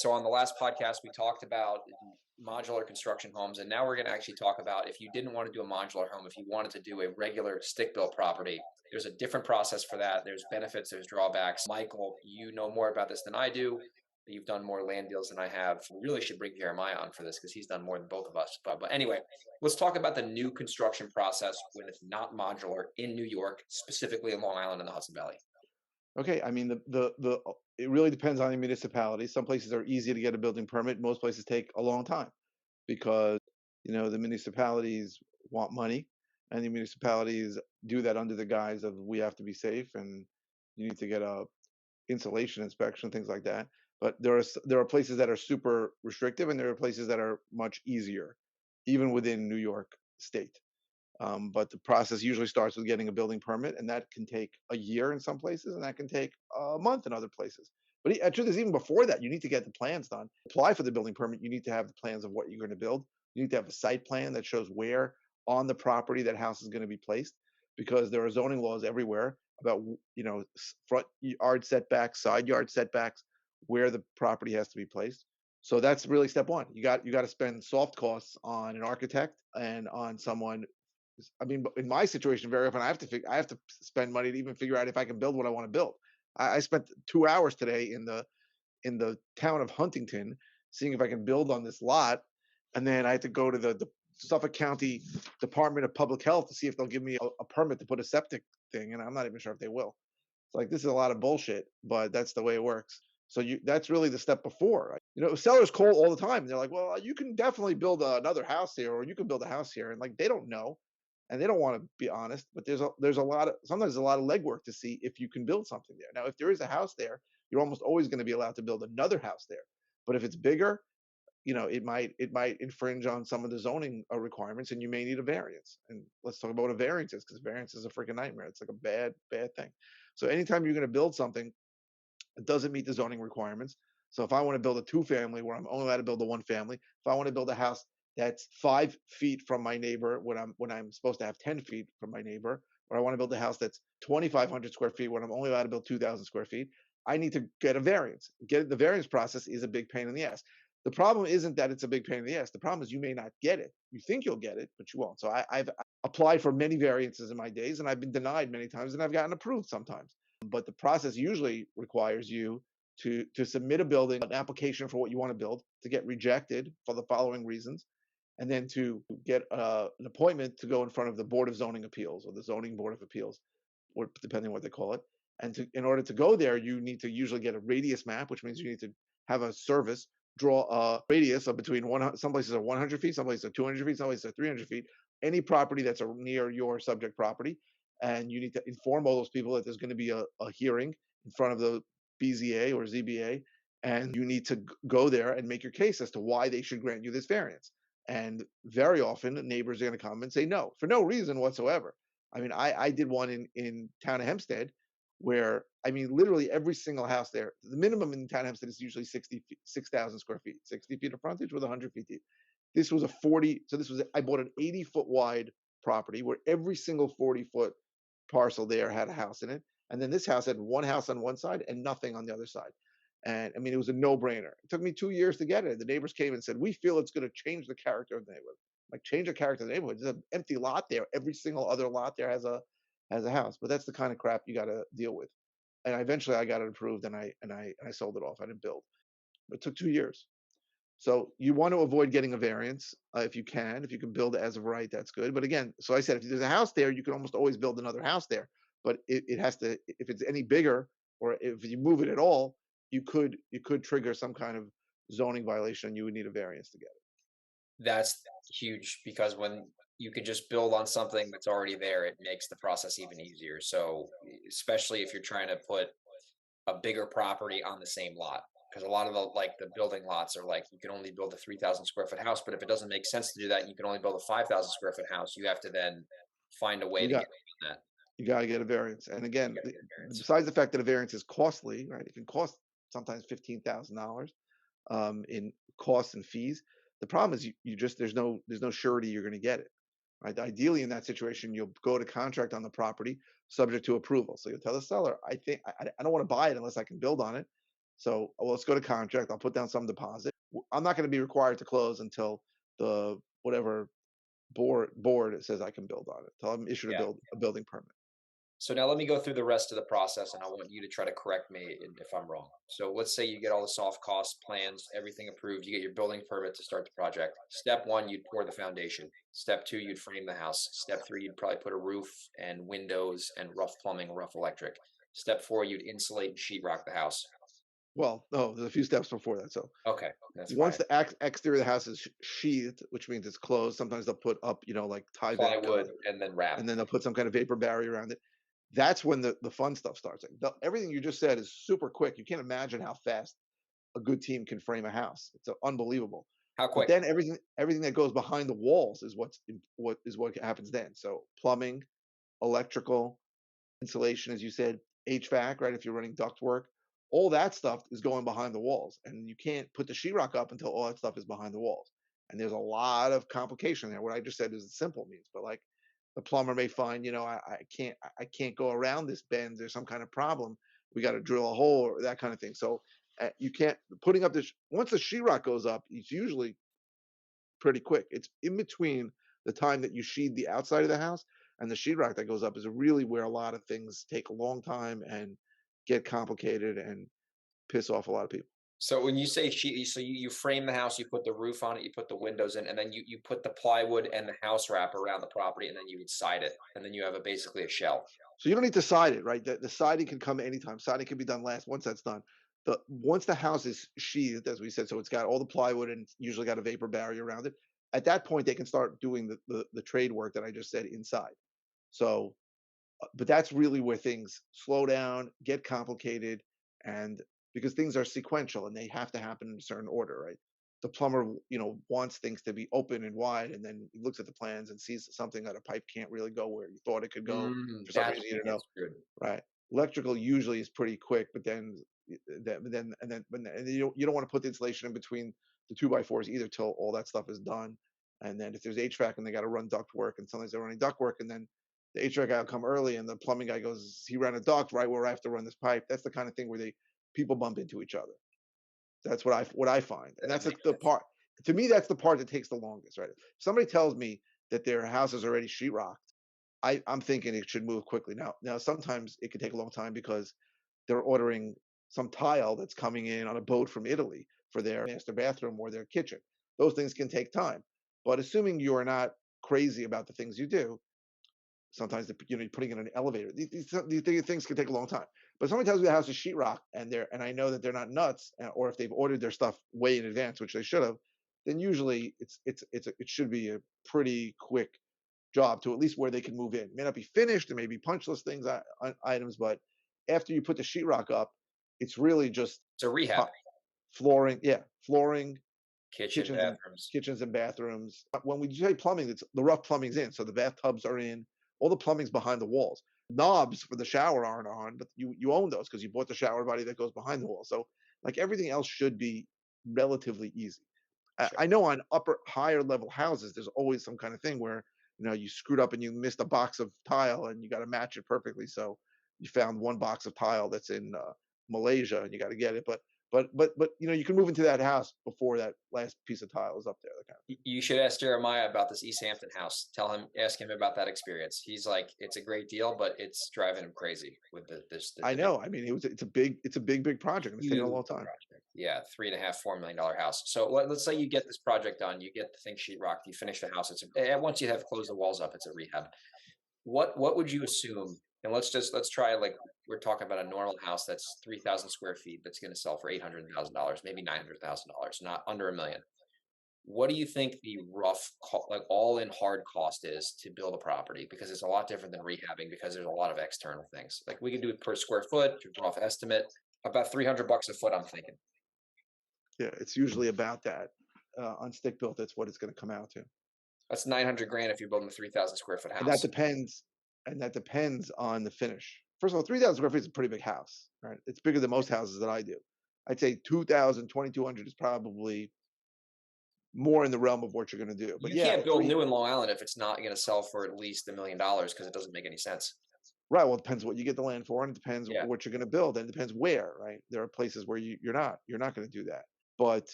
So on the last podcast, we talked about modular construction homes, and now we're going to actually talk about if you didn't want to do a modular home, if you wanted to do a regular stick-built property, there's a different process for that. There's benefits, there's drawbacks. Michael, you know more about this than I do. You've done more land deals than I have. We really should bring Jeremiah on for this because he's done more than both of us. But anyway, let's talk about the new construction process when it's not modular in New York, specifically in Long Island and the Hudson Valley. Okay, I mean the it really depends on the municipality. Some places are easy to get a building permit. Most places take a long time because the municipalities want money, and the municipalities do that under the guise of we have to be safe and you need to get a insulation inspection, things like that. But there are places that are super restrictive, and there are places that are much easier, even within New York State. But the process usually starts with getting a building permit, and that can take a year in some places, and that can take a month in other places. But actually, there's even before that, you need to get the plans done. Apply for the building permit. You need to have the plans of what you're going to build. You need to have a site plan that shows where on the property that house is going to be placed, because there are zoning laws everywhere about front yard setbacks, side yard setbacks, where the property has to be placed. So that's really step one. You got to spend soft costs on an architect and on someone. I mean, in my situation, very often I have to spend money to even figure out if I can build what I want to build. I spent 2 hours today in the town of Huntington seeing if I can build on this lot, and then I had to go to the Suffolk County Department of Public Health to see if they'll give me a permit to put a septic thing, and I'm not even sure if they will. It's like this is a lot of bullshit, but that's the way it works. So that's really the step before. Sellers call all the time. And they're like, "Well, you can definitely build another house here, or you can build a house here," and like they don't know and they don't want to be honest. But there's a lot of sometimes a lot of legwork to see if you can build something there. Now, if there is a house there, you're almost always going to be allowed to build another house there. But if it's bigger, it might infringe on some of the zoning requirements, and you may need a variance. And let's talk about what a variance is, because variance is a freaking nightmare. It's like a bad thing. So anytime you're going to build something that doesn't meet the zoning requirements. So if I want to build a two-family where I'm only allowed to build a one-family, if I want to build a house that's 5 feet from my neighbor when I'm supposed to have 10 feet from my neighbor, or I want to build a house that's 2,500 square feet when I'm only allowed to build 2,000 square feet, I need to get a variance. The variance process is a big pain in the ass. The problem isn't that it's a big pain in the ass. The problem is you may not get it. You think you'll get it, but you won't. So I've applied for many variances in my days, and I've been denied many times, and I've gotten approved sometimes. But the process usually requires you to submit an application for what you want to build, to get rejected for the following reasons, and then to get an appointment to go in front of the Board of Zoning Appeals or the Zoning Board of Appeals, or depending on what they call it. And in order to go there, you need to usually get a radius map, which means you need to have a service draw a radius of between some places are 100 feet, some places are 200 feet, some places are 300 feet, any property that's near your subject property. And you need to inform all those people that there's going to be a hearing in front of the BZA or ZBA, and you need to go there and make your case as to why they should grant you this variance. And very often, neighbors are going to come and say no for no reason whatsoever. I mean, I did one in town of Hempstead where, I mean, literally every single house there, the minimum in town of Hempstead is usually 6,000 square feet, 60 feet of frontage with 100 feet deep. This was I bought an 80-foot wide property where every single 40-foot parcel there had a house in it. And then this house had one house on one side and nothing on the other side. And I mean, it was a no-brainer. It took me 2 years to get it. The neighbors came and said, "We feel it's going to change the character of the neighborhood." Like, change the character of the neighborhood. There's an empty lot there. Every single other lot there has a house. But that's the kind of crap you got to deal with. And eventually, I got it approved, and I sold it off. I didn't build. It took 2 years. So you want to avoid getting a variance if you can. If you can build as of right, that's good. But again, so I said, if there's a house there, you can almost always build another house there. But it has to, if it's any bigger, or if you move it at all, you could trigger some kind of zoning violation, and you would need a variance to get it. That's huge because when you could just build on something that's already there, it makes the process even easier. So, especially if you're trying to put a bigger property on the same lot, because a lot of the building lots are like you can only build a 3,000 square foot house, but if it doesn't make sense to do that, you can only build a 5,000 square foot house. You have to then find a way You to got get around that. you got to get a variance. And You again, got to get a variance. besides the fact that a variance is costly, right? It can cost sometimes $15,000 in costs and fees. The problem is you just there's no surety you're going to get it. Right? Ideally, in that situation, you'll go to contract on the property subject to approval. So you'll tell the seller, I think I don't want to buy it unless I can build on it. So well, let's go to contract. I'll put down some deposit. I'm not going to be required to close until the whatever board it says I can build on it. Until I'm issued Yeah. a building permit. So now let me go through the rest of the process and I want you to try to correct me if I'm wrong. So let's say you get all the soft cost plans, everything approved, you get your building permit to start the project. Step one, you'd pour the foundation. Step two, you'd frame the house. Step three, you'd probably put a roof and windows and rough plumbing, rough electric. Step four, you'd insulate and sheetrock the house. Well, no, there's a few steps before that. So Okay, that's once fine. the exterior of the house is sheathed, which means it's closed, sometimes they'll put up, like Tyvek, Plywood and then wrap. and then they'll put some kind of vapor barrier around it. That's when the fun stuff starts. Like everything you just said is super quick. You can't imagine how fast a good team can frame a house. It's unbelievable. How But quick? then everything that goes behind the walls is what happens then. So plumbing, electrical, insulation, as you said, HVAC, right? If you're running ductwork, all that stuff is going behind the walls, and you can't put the sheetrock up until all that stuff is behind the walls. And there's a lot of complication there. What I just said is the simple means, but like the plumber may find, I can't go around this bend. There's some kind of problem. We got to drill a hole or that kind of thing. So you can't putting up this once the sheetrock goes up. It's usually pretty quick. It's in between the time that you sheathe the outside of the house and the sheetrock that goes up is really where a lot of things take a long time and get complicated and piss off a lot of people. So when you say sheet, so you frame the house, you put the roof on it, you put the windows in, and then you put the plywood and the house wrap around the property, and then you would side it, and then you have basically a shell. So you don't need to side it, right? The siding can come anytime. Siding can be done last once that's done. Once the house is sheathed, as we said, so it's got all the plywood and it's usually got a vapor barrier around it. At that point, they can start doing the trade work that I just said inside. So but that's really where things slow down, get complicated, and because things are sequential and they have to happen in a certain order, right? The plumber, wants things to be open and wide, and then he looks at the plans and sees something that a pipe can't really go where you thought it could go Mm, for some that's reason you when don't it know, gets good. right? Electrical usually is pretty quick, but then you don't want to put the insulation in between the 2x4s either till all that stuff is done. And then if there's HVAC and they got to run duct work, and sometimes they're running duct work, and then the HVAC guy will come early, and the plumbing guy goes, he ran a duct right where I have to run this pipe. That's the kind of thing where they people bump into each other. That's what I find, and That that's makes the sense. part. To me, that's the part that takes the longest, right? If somebody tells me that their house is already sheetrocked, I'm thinking it should move quickly. Now sometimes it can take a long time because they're ordering some tile that's coming in on a boat from Italy for their master bathroom or their kitchen. Those things can take time. But assuming you are not crazy about the things you do, sometimes you're putting in an elevator. These things can take a long time. But somebody tells me the house is sheetrock and I know that they're not nuts, or if they've ordered their stuff way in advance, which they should have, then usually it should be a pretty quick job to at least where they can move in. It may not be finished, there may be punch list items, but after you put the sheetrock up, it's really just So rehab, flooring, yeah, flooring, kitchen, kitchens and bathrooms. bathrooms. When we say plumbing, it's the rough plumbing's in, so the bathtubs are in, all the plumbing's behind the walls. Knobs for the shower aren't on, but you own those because you bought the shower body that goes behind the wall. So like everything else should be relatively easy. I Sure. know on higher level houses, there's always some kind of thing where you screwed up and you missed a box of tile and you got to match it perfectly. So you found one box of tile that's in Malaysia and you got to get it. But you can move into that house before that last piece of tile is up there. That kind of thing. You should ask Jeremiah about this East Hampton house. Ask him about that experience. He's like, it's a great deal, but it's driving him crazy with I the know. I mean, it's a big project and it's taking a huge long time. project. Yeah, 3.5, $4 million house. So let's say you get this project done, you get the thing sheetrocked, you finish the house. Once you have closed the walls up, it's a rehab. What would you assume? And let's try like we're talking about a normal house that's 3,000 square feet that's going to sell for $800,000, maybe $900,000, not under $1 million. What do you think the like all in hard cost is to build a property? Because it's a lot different than rehabbing because there's a lot of external things. Like we can do it per square foot, rough estimate, about $300 a foot, I'm thinking. Yeah, it's usually about that. On stick built, that's what it's going to come out to. That's 900 grand if you're building a 3,000 square foot And that house. depends and that depends on the finish. First of all, 3,000 square feet is a pretty big house, right? It's bigger than most houses that I do. I'd say 2,000, 2,200 is probably more in the realm of what you're going to do. But You yeah, can't build new in Long Island if it's not going to sell for at least $1 million because it doesn't make any sense. Right. Well, it depends what you get the land for, and it depends Yeah, what you're going to build, and it depends where. Right. There are places where you're not going to do that. But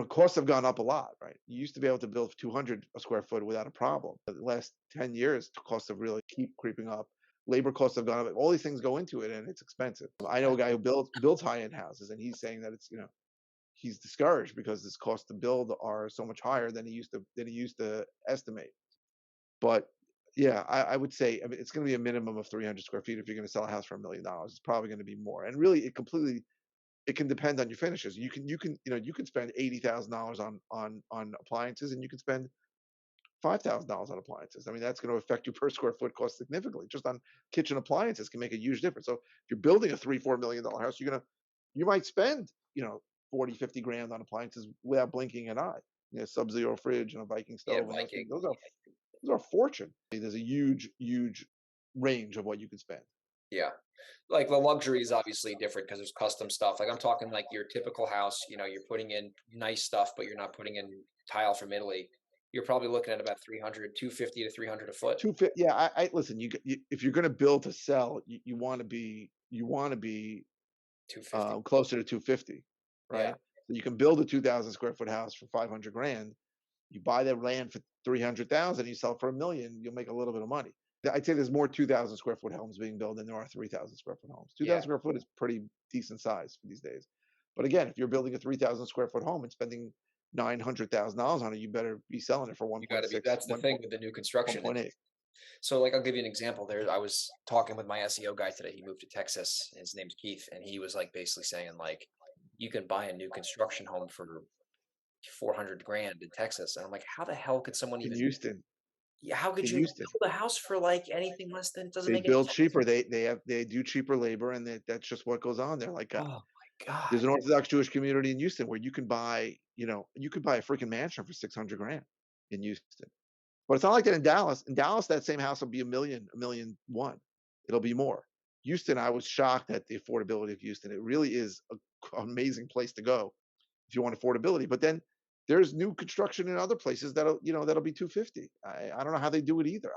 costs have gone up a lot. Right. You used to be able to build 200 a square foot without a problem. But the last 10 years, the costs have really keep creeping up. Labor costs have gone up. All these things go into it, and it's expensive. I know a guy who builds high end houses, and he's saying that he's discouraged because his costs to build are so much higher than he used to estimate. But yeah, I would say, I mean, it's going to be a minimum of 300 square feet if you're going to sell a house for $1 million. It's probably going to be more. And really, it can depend on your finishes. You can spend $80,000 on appliances, and you can spend $5,000 on appliances. I mean, that's going to affect your per square foot cost significantly. Just on kitchen appliances can make a huge difference. So if you're building a $3-4 million house, you might spend 40, 50 grand on appliances without blinking an eye. Sub-zero fridge and a Viking yeah, stove and those things. Viking. Those are a fortune. There's a huge, huge range of what you could spend. Yeah. Like, the luxury is obviously different because there's custom stuff. Like, I'm talking like your typical house, you're putting in nice stuff, but you're not putting in tile from Italy. You're probably looking at about 300, 250 to 300 a foot. 250. Yeah, I listen. If you're going to build to sell, you want to be 250. closer to 250, Yeah. right? So you can build a 2,000 square foot house for 500 grand. You buy that land for 300,000. You sell it for a million. You'll make a little bit of money. I'd say there's more 2,000 square foot homes being built than there are 3,000 square foot homes. 2,000 Yeah. square foot is pretty decent size for these days. But again, if you're building a 3,000 square foot home and spending $900,000 on it, you better be selling it for You got to be, 1.6, that's the thing with the new construction. 1.8. So, like, I'll give you an example. I was talking with my SEO guy today. He moved to Texas. His name's Keith, and he was like basically saying like, you can buy a new construction home for 400 grand in Texas. And I'm like, how the hell could someone In even? Houston, Yeah, how could in you Houston, build a house for like anything less than? It doesn't they make any build sense. cheaper. They do cheaper labor, and that's just what goes on there. Like Oh my there's god. an Orthodox Jewish community in Houston where you could buy a freaking mansion for 600 grand in Houston. But it's not like that in Dallas. In Dallas, that same house will be a million one. It'll be more. Houston, I was shocked at the affordability of Houston. It really is an amazing place to go if you want affordability. But then there's new construction in other places that'll be 250. I don't know how they do it either.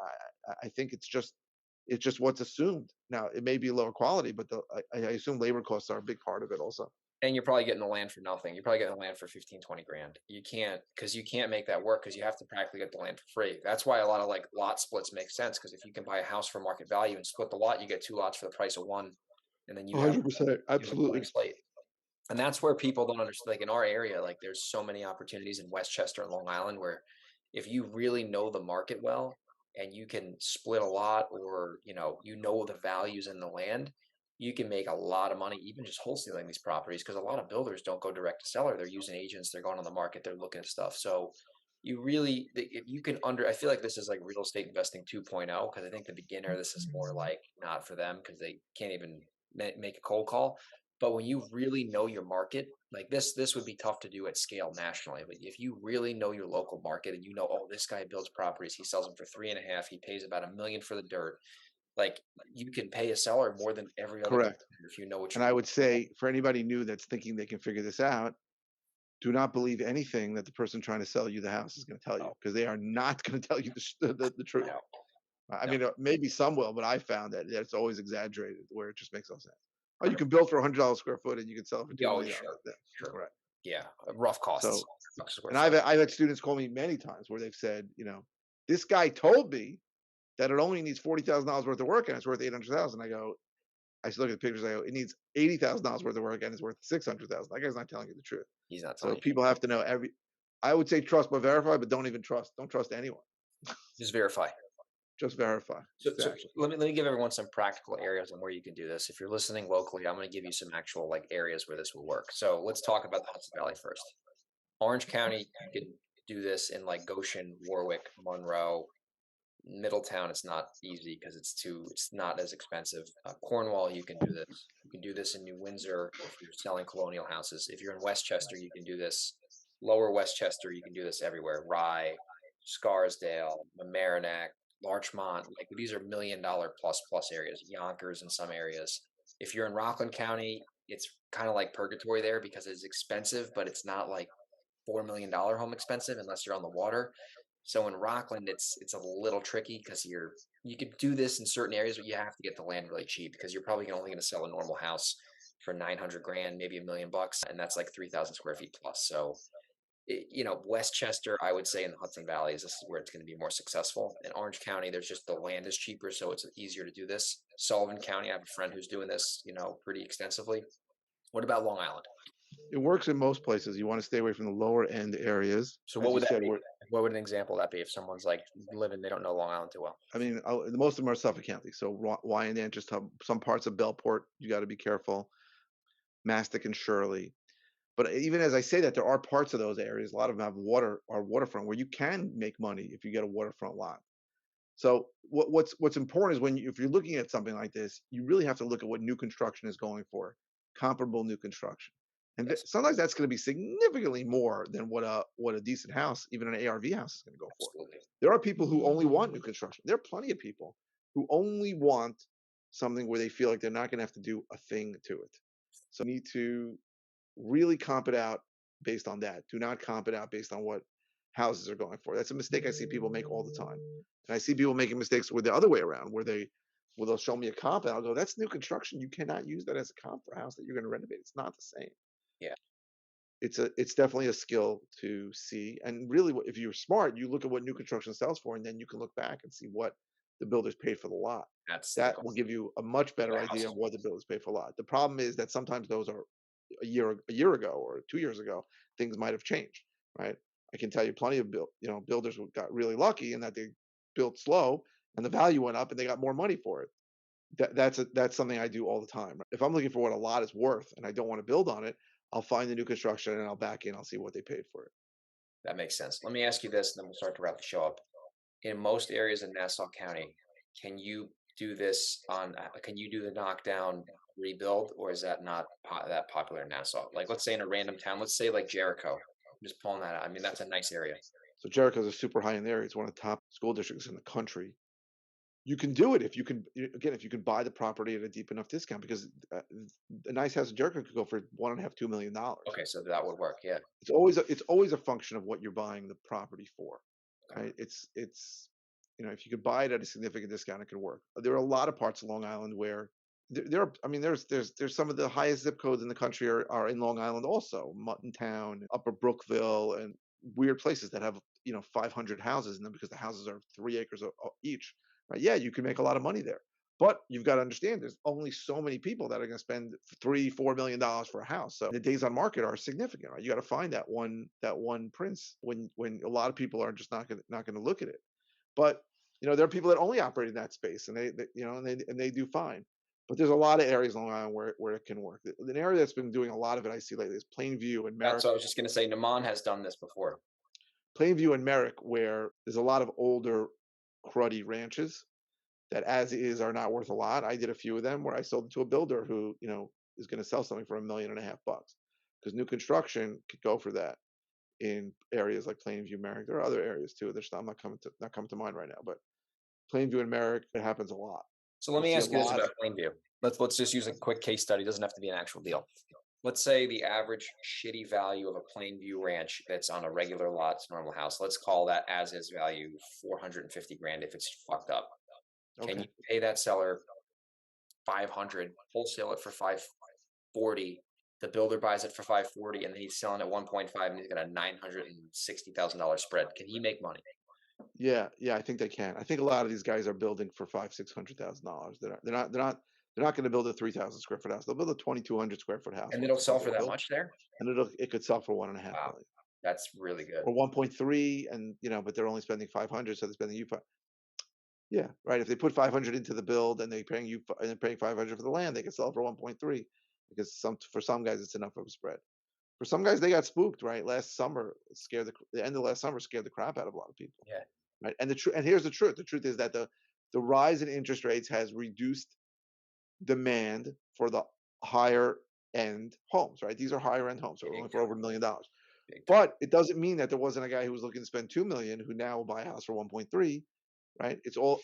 I think it's just what's assumed. Now it may be lower quality, but I assume labor costs are a big part of it also. And you're probably getting the land for nothing. You're probably getting the land for 15, 20 grand. Because you can't make that work because you have to practically get the land for free. That's why a lot of like lot splits make sense. Because if you can buy a house for market value and split the lot, you get two lots for the price of one, and then 100%, you have a blank absolutely. slate. And that's where people don't understand. Like, in our area, like, there's so many opportunities in Westchester and Long Island where if you really know the market well and you can split a lot, or the values in the land, you can make a lot of money even just wholesaling these properties, because a lot of builders don't go direct to seller. They're using agents, they're going on the market, they're looking at stuff. So if you can under I feel like this is like real estate investing 2.0, because I think the beginner, this is more like not for them because they can't even make a cold call. But when you really know your market, like this would be tough to do at scale nationally. But if you really know your local market and oh, this guy builds properties, he sells them for 3.5, he pays about 1 million for the dirt. Like, you can pay a seller more than every other Correct. competitor if you know what And you're I doing. would say for anybody new that's thinking they can figure this out, do not believe anything that the person trying to sell you the house is going to tell you No, because they are not going to tell you the truth. no, I no, mean, maybe some will, but I found that it's always exaggerated where it just makes no sense. Oh, you 100. can build for $100 square foot and you can sell it for Yeah, $2 oh, million. sure, Yeah, sure. right. Yeah, rough costs. So, $100 a square and foot. I've had students call me many times where they've said, this guy told me that it only needs $40,000 worth of work and it's worth 800,000. I just look at the pictures. I go, it needs $80,000 worth of work and it's worth 600,000. That guy's not telling you the truth. He's not So telling you. people have to know I would say trust but verify, but don't even trust. Don't trust anyone. Just verify. Just verify. So Exactly. let me give everyone some practical areas on where you can do this. If you're listening locally, I'm going to give you some actual like areas where this will work. So let's talk about the Hudson Valley first. Orange County, you can do this in like Goshen, Warwick, Monroe. Middletown, it's not easy because it's not as expensive. Cornwall, you can do this. You can do this in New Windsor if you're selling colonial houses. If you're in Westchester, you can do this. Lower Westchester, you can do this everywhere. Rye, Scarsdale, Mamaroneck, Larchmont, like these are $1 million plus areas. Yonkers in some areas. If you're in Rockland County, it's kind of like purgatory there because it's expensive, but it's not like $4 million home expensive unless you're on the water. So in Rockland, it's a little tricky because you could do this in certain areas, but you have to get the land really cheap because you're probably only going to sell a normal house for 900 grand, maybe $1 million, and that's like 3,000 square feet plus. So Westchester, I would say in the Hudson Valley is this is where it's going to be more successful. In Orange County, there's just the land is cheaper, so it's easier to do this. Sullivan County, I have a friend who's doing this, pretty extensively. What about Long Island? It works in most places. You want to stay away from the lower end areas, So what as you would that said. be? Where What would an example of that be if someone's like living, they don't know Long Island too well? I mean, most of them are Suffolk County. So Wyandanch, just some parts of Bellport, you got to be careful. Mastic and Shirley. But even as I say that, there are parts of those areas. A lot of them have water or waterfront where you can make money if you get a waterfront lot. So what's important is if you're looking at something like this, you really have to look at what new construction is going for, comparable new construction, and Yes, sometimes that's going to be significantly more than what a decent house, even an ARV house, is going to go for. absolutely. There are people who only want new construction. There are plenty of people who only want something where they feel like they're not going to have to do a thing to it. So you need to really comp it out based on that. Do not comp it out based on what houses are going for. That's a mistake I see people make all the time. And I see people making mistakes with the other way around, where they'll show me a comp and I'll go, that's new construction. You cannot use that as a comp for a house that you're going to renovate. It's not the same. Yeah, It's definitely a skill to see. And really, if you're smart, you look at what new construction sells for, and then you can look back and see what the builders paid for the lot. that's the That goal. will give you a much better The idea of houses. what the builders paid for a lot. The problem is that sometimes those are a year ago or 2 years ago. Things might have changed, right? I can tell you plenty of builders who got really lucky in that they built slow and the value went up and they got more money for it. That's something I do all the time. If I'm looking for what a lot is worth and I don't want to build on it, I'll find the new construction and I'll back in. I'll see what they paid for it. That makes sense. Let me ask you this, and then we'll start to wrap the show up. In most areas in Nassau County, can you do this can you do the knockdown rebuild, or is that not that popular in Nassau? Like, let's say in a random town, let's say like Jericho. I'm just pulling that out. I mean, that's a nice area. So Jericho's a super high end area. It's one of the top school districts in the country. You can do it if you can, again, if you can buy the property at a deep enough discount, because a nice house in Jericho could go for 1.5, $2 million. Okay, so that would work. Yeah. It's always a function of what you're buying the property for, Okay. right? It's if you could buy it at a significant discount, it could work. There are a lot of parts of Long Island where there are. I mean, there's some of the highest zip codes in the country are in Long Island also, Muttontown, Upper Brookville, and weird places that have 500 houses in them because the houses are 3 acres each. Right? Yeah, you can make a lot of money there. But you've got to understand, there's only so many people that are going to spend $3-4 million for a house. So the days on market are significant, right? You got to find that one prince when a lot of people are just not going to look at it. But there are people that only operate in that space, and they do fine. But there's a lot of areas on Long Island where it can work. An area that's been doing a lot of it I see lately is Plainview and That's Merrick. what I was just gonna say. Naman has done this before. Plainview and Merrick, where there's a lot of older, cruddy ranches that as is are not worth a lot. I did a few of them where I sold it to a builder who, is going to sell something for $1.5 million, because new construction could go for that in areas like Plainview, Merrick. There are other areas too. There's I'm not coming to mind right now, but Plainview and Merrick, it happens a lot. So let You me see a ask you this lot. about Plainview. Let's just use a quick case study. It doesn't have to be an actual deal. Let's say the average shitty value of a Plainview ranch that's on a regular lot, it's a normal house. Let's call that as is value 450 grand if it's fucked up. Can you Okay. pay that seller 500, wholesale it for 540? The builder buys it for 540, and then he's selling at 1.5, and he's got a $960,000 spread. Can he make money? Yeah, yeah, I think they can. I think a lot of these guys are building for 500-600,000 dollars. They're not going to build a 3,000 square foot house. They'll build a 2,200 square foot house And once it'll it's sell all for get that built, much there? and it could sell for 1.5 Wow, million that's really good. or 1.3, and but they're only spending 500, so they're spending you. Yeah, right. If they put 500 into the build and they're paying 500 for the land, they can sell it for 1.3, because for some guys it's enough of a spread. For some guys, they got spooked, right? Last summer, the end of last summer scared the crap out of a lot of people, Yeah, right? And here's the truth. The truth is that the rise in interest rates has reduced demand for the higher end homes, right? These are higher end homes, so big only for time, over $1 million. big time. But it doesn't mean that there wasn't a guy who was looking to spend 2 million who now will buy a house for 1.3, right? It's all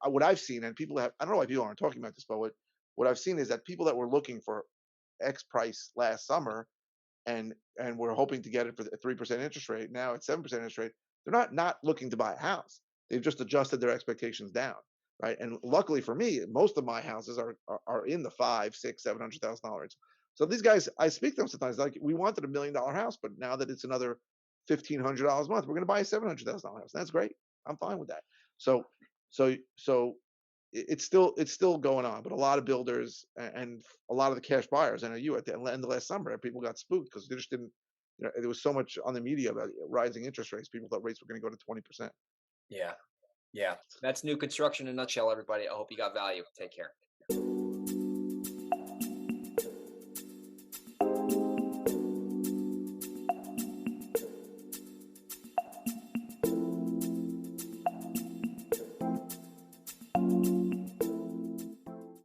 what I've seen, and people have. I don't know why people aren't talking about this, but what I've seen is that people that were looking for X price last summer and were hoping to get it for a 3% interest rate, now it's 7% interest rate. They're not looking to buy a house. They've just adjusted their expectations down, right? And luckily for me, most of my houses are in the five, six, $700,000. So these guys, I speak to them sometimes like we wanted $1 million house, but now that it's another $1,500 a month, we're going to buy a $700,000 house. That's great. I'm fine with that. So so it's still going on, but a lot of builders and a lot of the cash buyers. I know you at the end of last summer, people got spooked because they just didn't. There was so much on the media about rising interest rates. People thought rates were going to go to 20%. Yeah. Yeah. That's new construction in a nutshell, everybody. I hope you got value. Take care.